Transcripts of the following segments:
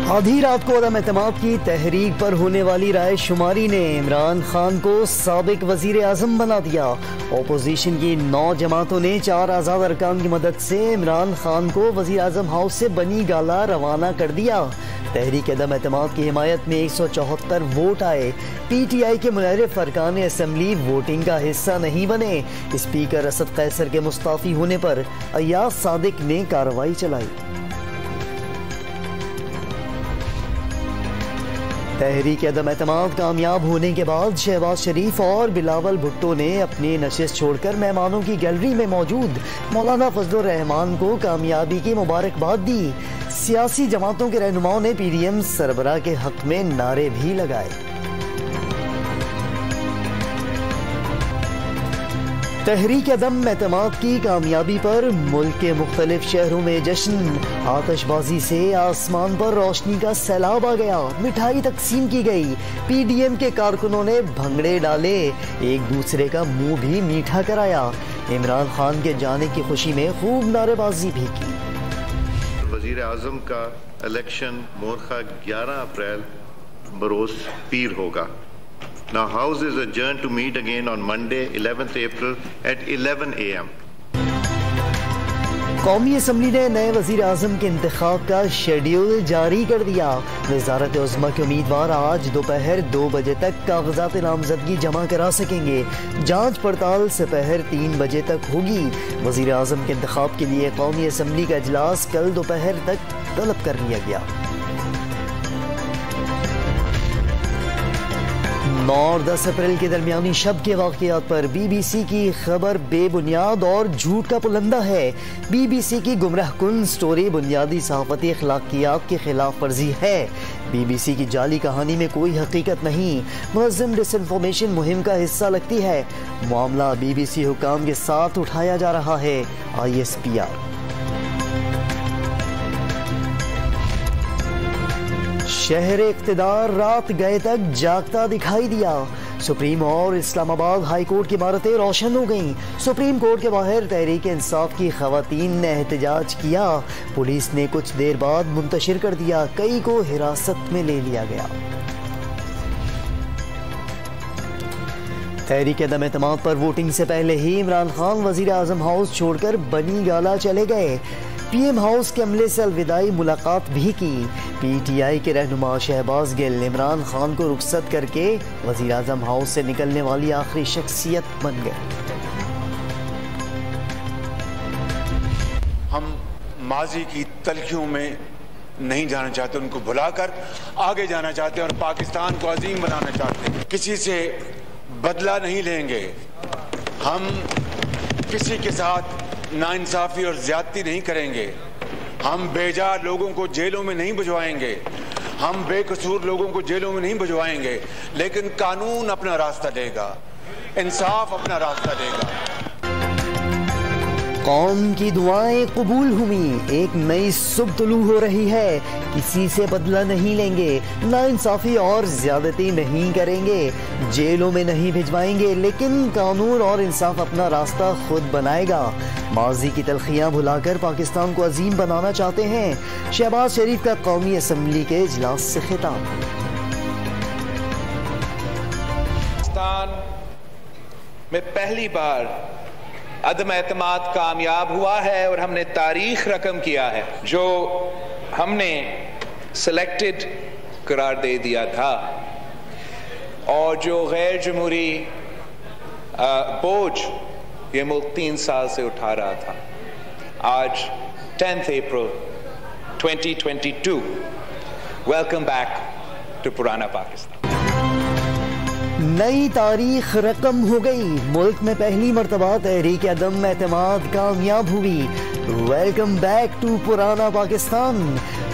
आधी रात को अदम एतमाद की तहरीक पर होने वाली राय शुमारी ने इमरान खान को साबिक वजीर आजम बना दिया। ओपोजिशन की 9 जमातों ने 4 आज़ाद अरकान की मदद से इमरान खान को वजीर आजम हाउस से बनी गाला रवाना कर दिया। तहरीक अदम एतमाद की हिमायत में 174 वोट आए। PTI के मुनहरिफ अरकान असम्बली वोटिंग का हिस्सा नहीं बने। स्पीकर असद कैसर के मुस्ताफी होने पर अय्याज सादिक ने कार्रवाई चलाई। तहरीक अदम एतमाद कामयाब होने के बाद शहबाज शरीफ और बिलावल भुट्टो ने अपनी नशिस्त छोड़कर मेहमानों की गैलरी में मौजूद मौलाना फजलुर रहमान को कामयाबी की मुबारकबाद दी। सियासी जमातों के रहनुमाओं ने PDM सरबराह के हक में नारे भी लगाए। तहरीक अदम एतमाद की कामयाबी पर मुल्क के मुख्तलिफ शहरों में जश्न, आतशबाजी से आसमान पर रोशनी का सैलाब आ गया। मिठाई तकसीम की गई। PDM के कारकुनों ने भंगड़े डाले, एक दूसरे का मुंह भी मीठा कराया। इमरान खान के जाने की खुशी में खूब नारेबाजी भी की। वजीर आजम का इलेक्शन मोरखा 11 अप्रैल बरोज पीर होगा। Now House is adjourned to meet again on Monday 11th April at 11 AM. कौमी असम्बली ने नए वजीर आजम के इंतखाब का शेड्यूल जारी कर दिया। वजारत उज़्मा के उम्मीदवार आज दोपहर 2 बजे तक कागजात नामजदगी जमा करा सकेंगे। जांच पड़ताल दोपहर 3 बजे तक होगी। वजीर आजम के इंतखाब के लिए कौमी असम्बली का इजलास कल दोपहर तक तलब कर लिया गया। 9 और 10 अप्रैल के दरमियानी शब के वाक़यात पर BBC की खबर बेबुनियाद और झूठ का पुलंदा है। BBC की गुमराह कुन स्टोरी बुनियादी सहाफ़ती अखलाकियात की खिलाफ वर्जी है। BBC की जाली कहानी में कोई हकीकत नहीं, मुनज़्ज़म डिसइंफॉर्मेशन मुहिम का हिस्सा लगती है। मामला BBC हुकाम के साथ उठाया जा रहा है। ISPR शहर इक़्तिदार रात गए तक जागता दिखाई दिया। सुप्रीम और इस्लामाबाद हाई कोर्ट की इमारतें रोशन हो गईं। सुप्रीम कोर्ट के बाहर तहरीक इंसाफ की खवातीन ने एहतजाज किया। पुलिस ने कुछ देर बाद मुंतशिर कर दिया। कई को हिरासत में ले लिया गया। तहरीक अदम एतमाद पर वोटिंग से पहले ही इमरान खान वजीर आजम हाउस छोड़कर बनी गाला चले गए। PM हाउस के अमले से अलविदाई मुलाकात भी की। PTI के रहनुमा शहबाज गिल इमरान खान को रुखसत करके वजीर आजम हाउस से निकलने वाली आखिरी शख्सियत बन गए। हम माजी की तलखियों में नहीं जाना चाहते, उनको भुलाकर आगे जाना चाहते हैं और पाकिस्तान को अजीम बनाना चाहते हैं। किसी से बदला नहीं लेंगे। हम किसी के साथ नाइंसाफी और ज्यादती नहीं करेंगे। हम बेजा लोगों को जेलों में नहीं भिजवाएंगे। हम बेकसूर लोगों को जेलों में नहीं भिजवाएंगे। लेकिन कानून अपना रास्ता देगा, इंसाफ अपना रास्ता देगा। कौम की दुआएं कबूल हुई। एक नई सुबह तुलू हो रही है। किसी से बदला नहीं लेंगे, नाइंसाफी और ज्यादती नहीं करेंगे, जेलों में नहीं भिजवाएंगे, लेकिन कानून और इंसाफ अपना रास्ता खुद बनाएगा। माजी की तलखियां भुलाकर पाकिस्तान को अजीम बनाना चाहते हैं। शहबाज शरीफ का कौमी असम्बली के इजलास से खिताब। पाकिस्तान में पहली बार अदम एतमाद कामयाब हुआ है और हमने तारीख रकम किया है। जो हमने सिलेक्टेड करार दे दिया था और जो गैर जमहूरी बोझ ये मुल्क 3 साल से उठा रहा था, आज 10th April 2022 welcome back to पुराना पाकिस्तान। नई तारीख रकम हो गई। मुल्क में पहली मर्तबा तहरीक अदम एतमाद कामयाब हुई। वेलकम बैक टू पुराना पाकिस्तान।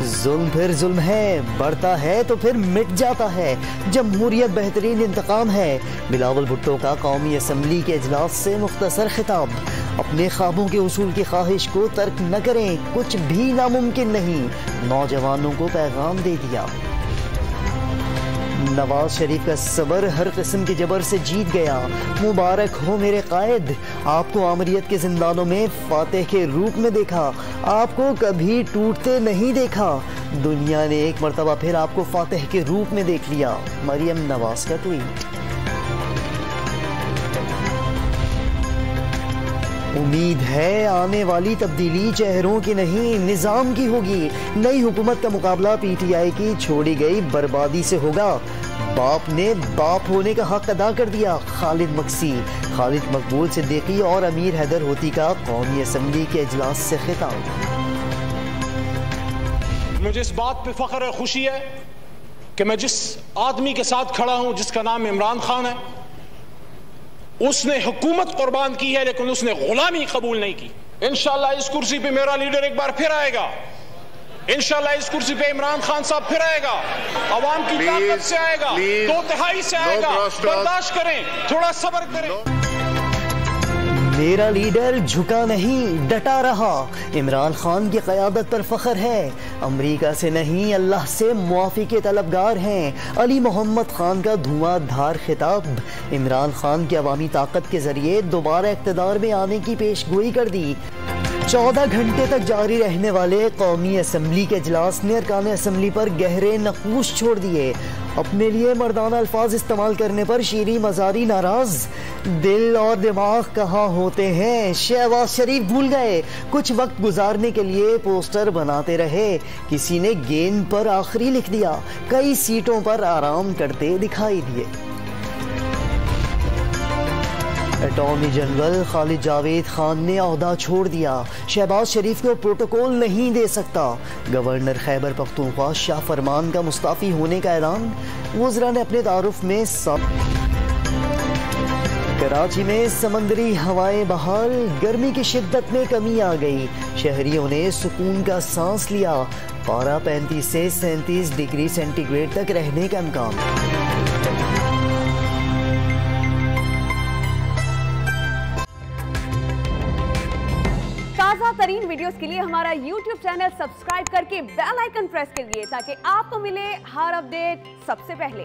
जुल्म फिर जुल्म है, बढ़ता है तो फिर मिट जाता है। जमहूरियत बेहतरीन इंतकाम है। बिलावल भुट्टो का कौमी असम्बली के इजलास से मुख्तसर खिताब। अपने ख्वाबों के उसूल की ख्वाहिश को तर्क न करें, कुछ भी नामुमकिन नहीं। नौजवानों को पैगाम दे दिया। नवाज शरीफ का सबर हर किस्म के जबर से जीत गया। मुबारक हो मेरे कायद, आपको आमरीत के जिंदानों में फातेह के रूप में देखा, आपको कभी टूटते नहीं देखा। दुनिया ने एक मर्तबा फिर आपको फातिह के रूप में देख लिया। मरियम नवाज का ट्वीट। उम्मीद है आने वाली तब्दीली चेहरों की नहीं, निजाम की होगी। नई हुकूमत का मुकाबला पीटीआई की छोड़ी गई बर्बादी से होगा। बाप ने बाप होने का हक अदा कर दिया। खालिद मक्सी, खालिद मकबूल सिद्दीकी और अमीर हैदर होती का कौमी असम्बली के इजलास से खिताब। मुझे इस बात पे फख्र और खुशी है कि मैं जिस आदमी के साथ खड़ा हूं, जिसका नाम इमरान खान है, उसने हुकूमत कुर्बान की है लेकिन उसने गुलामी कबूल नहीं की। इंशाल्लाह इस कुर्सी पे मेरा लीडर एक बार फिर आएगा। इंशाल्लाह इस कुर्सी पे इमरान खान साहब फिर आएगा। अवाम की ताकत से आएगा, 2/3 से आएगा। बर्दाश्त करें, थोड़ा सब्र करें। मेरा लीडर झुका नहीं, डटा रहा। इमरान खान की क़यादत पर फख्र है। अमरीका से नहीं, अल्लाह से मुआफ़ी के तलबगार हैं। अली मोहम्मद खान का धुआंधार खिताब। इमरान खान की अवामी ताकत के जरिए दोबारा इक़्तिदार में आने की पेशगोई कर दी। 14 घंटे तक जारी रहने वाले कौमी असम्बली के इजलास ने अरकान असम्बली पर गहरे नक़ूश छोड़ दिए। अपने लिए मर्दाना अल्फाज इस्तेमाल करने पर शीरी मज़ारी नाराज। दिल और दिमाग कहाँ होते हैं, शहबाज शरीफ भूल गए। कुछ वक्त गुजारने के लिए पोस्टर बनाते रहे, किसी ने गेंद पर आखिरी लिख दिया। कई सीटों पर आराम करते दिखाई दिए। अटॉर्नी जनरल खालिद जावेद खान ने ओहदा छोड़ दिया। शहबाज शरीफ को प्रोटोकॉल नहीं दे सकता। गवर्नर खैबर पख्तूनख्वा शाह फरमान का मुस्ताफ़ी होने का ऐलान। वज़रा ने अपने तारुफ में कराची में समंदरी हवाएं बहाल। गर्मी की शिद्दत में कमी आ गई। शहरियों ने सुकून का सांस लिया। पारा 35 से 37 डिग्री सेंटीग्रेड तक रहने का इम्कान। ताज़ा तरीन वीडियोस के लिए हमारा YouTube चैनल सब्सक्राइब करके बेल आइकन प्रेस करिए ताकि आपको मिले हर अपडेट सबसे पहले।